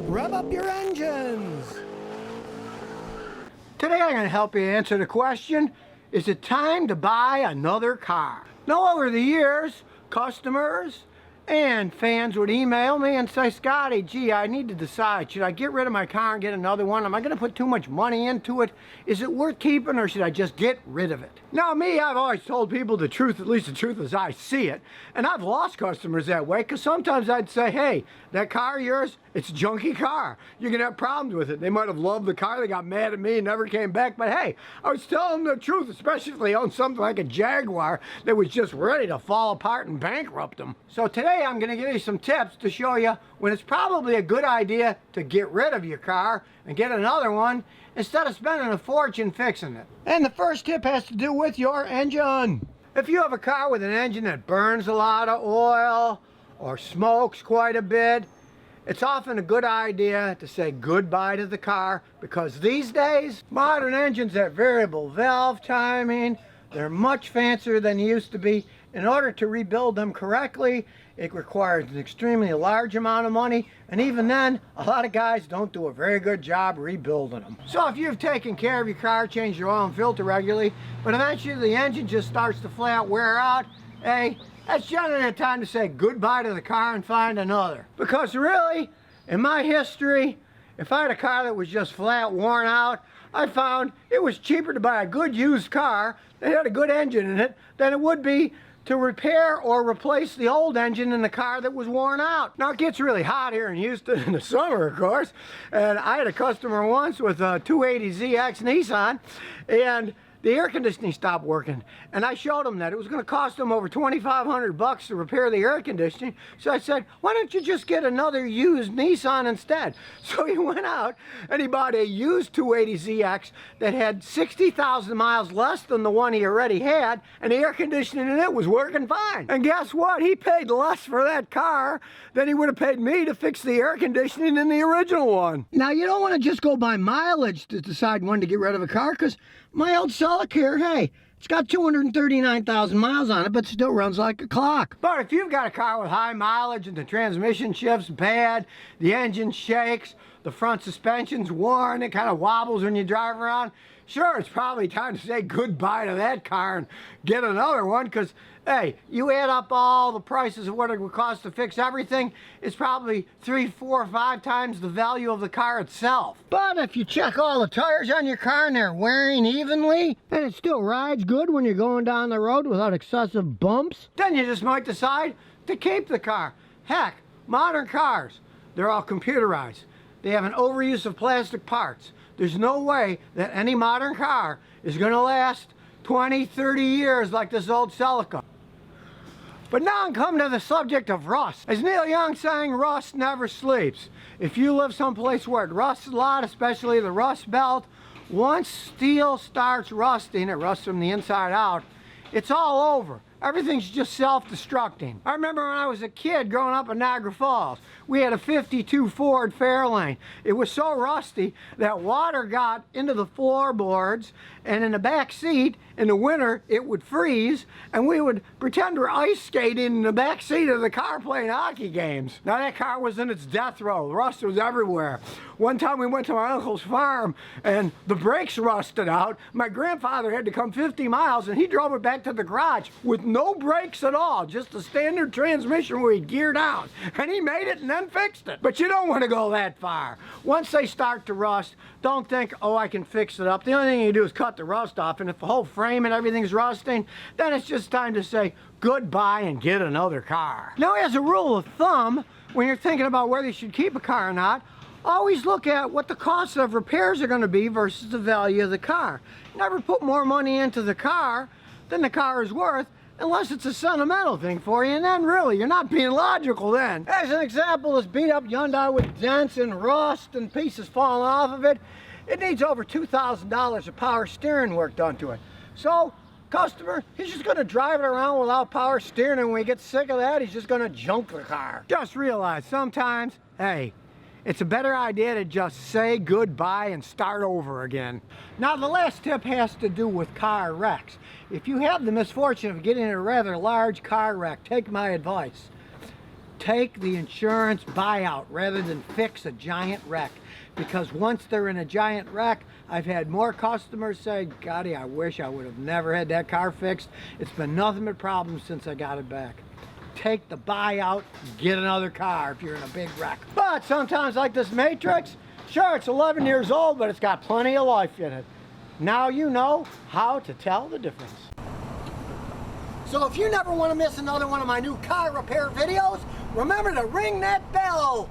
Rev up your engines! Today I'm going to help you answer the question, is it time to buy another car? Now over the years, customers and fans would email me and say, Scotty, gee, I need to decide, should I get rid of my car and get another one? Am I going to put too much money into it? Is it worth keeping, or should I just get rid of it? Now me, I've always told people the truth, at least the truth as I see it. And I've lost customers that way, because sometimes I'd say, hey, that car of yours, it's a junky car. You're going to have problems with it. They might have loved the car, they got mad at me and never came back. But hey, I was telling them the truth, especially if they owned something like a Jaguar that was just ready to fall apart and bankrupt them. So today I'm going to give you some tips to show you when it's probably a good idea to get rid of your car and get another one instead of spending a fortune fixing it. And the first tip has to do with your engine. If you have a car with an engine that burns a lot of oil or smokes quite a bit, it's often a good idea to say goodbye to the car, because these days modern engines have variable valve timing. They're much fancier than they used to be. In order to rebuild them correctly, it requires an extremely large amount of money, and even then, a lot of guys don't do a very good job rebuilding them. So if you've taken care of your car, changed your oil and filter regularly, but eventually the engine just starts to flat wear out, hey, that's generally a time to say goodbye to the car and find another. Because really, in my history, if I had a car that was just flat worn out, I found it was cheaper to buy a good used car that had a good engine in it than it would be to repair or replace the old engine in the car that was worn out. Now it gets really hot here in Houston in the summer, of course, and I had a customer once with a 280ZX Nissan, and the air conditioning stopped working, and I showed him that it was going to cost him over $2,500 to repair the air conditioning. So I said, why don't you just get another used Nissan instead? So he went out and he bought a used 280ZX that had 60,000 miles less than the one he already had, and the air conditioning in it was working fine. And guess what? He paid less for that car than he would have paid me to fix the air conditioning in the original one. Now you don't want to just go by mileage to decide when to get rid of a car, because my old Celica here, hey, it's got 239,000 miles on it, but still runs like a clock. But if you've got a car with high mileage and the transmission shifts bad, the engine shakes, the front suspension's worn, it kind of wobbles when you drive around, sure, it's probably time to say goodbye to that car and get another one, because, hey, you add up all the prices of what it would cost to fix everything, it's probably 3, 4, 5 times the value of the car itself. But if you check all the tires on your car and they're wearing evenly, and it still rides good when you're going down the road without excessive bumps, then you just might decide to keep the car. Heck, modern cars, they're all computerized. They have an overuse of plastic parts. There's no way that any modern car is going to last 20, 30 years like this old Celica. But now I'm coming to the subject of rust. As Neil Young sang, rust never sleeps. If you live someplace where it rusts a lot, especially the rust belt, once steel starts rusting, it rusts from the inside out, it's all over. Everything's just self-destructing. I remember when I was a kid growing up in Niagara Falls, we had a 52 Ford Fairlane. It was so rusty that water got into the floorboards, and in the back seat, in the winter, it would freeze, and we would pretend we're ice skating in the back seat of the car playing hockey games. Now that car was in its death row. Rust was everywhere. One time we went to my uncle's farm, and the brakes rusted out. My grandfather had to come 50 miles, and he drove it back to the garage with no brakes at all, just a standard transmission where he geared out, and he made it and then fixed it. But you don't want to go that far. Once they start to rust, don't think, oh, I can fix it up. The only thing you do is cut the rust off, and if the whole frame and everything's rusting, then it's just time to say goodbye and get another car. Now, as a rule of thumb, when you're thinking about whether you should keep a car or not, always look at what the cost of repairs are going to be versus the value of the car. Never put more money into the car than the car is worth, unless it's a sentimental thing for you, and then really, you're not being logical then. As an example, this beat up Hyundai with dents and rust and pieces falling off of it, it needs over $2,000 of power steering work done to it. So, customer, he's just gonna drive it around without power steering, and when he gets sick of that, he's just gonna junk the car. Just realize sometimes, hey, it's a better idea to just say goodbye and start over again. Now the last tip has to do with car wrecks. If you have the misfortune of getting in a rather large car wreck, take my advice. Take the insurance buyout rather than fix a giant wreck. Because once they're in a giant wreck, I've had more customers say, Scotty, I wish I would have never had that car fixed. It's been nothing but problems since I got it back. Take the buyout, get another car if you're in a big wreck. But sometimes, like this Matrix, sure, it's 11 years old, but it's got plenty of life in it. Now you know how to tell the difference. So if you never want to miss another one of my new car repair videos, remember to ring that bell.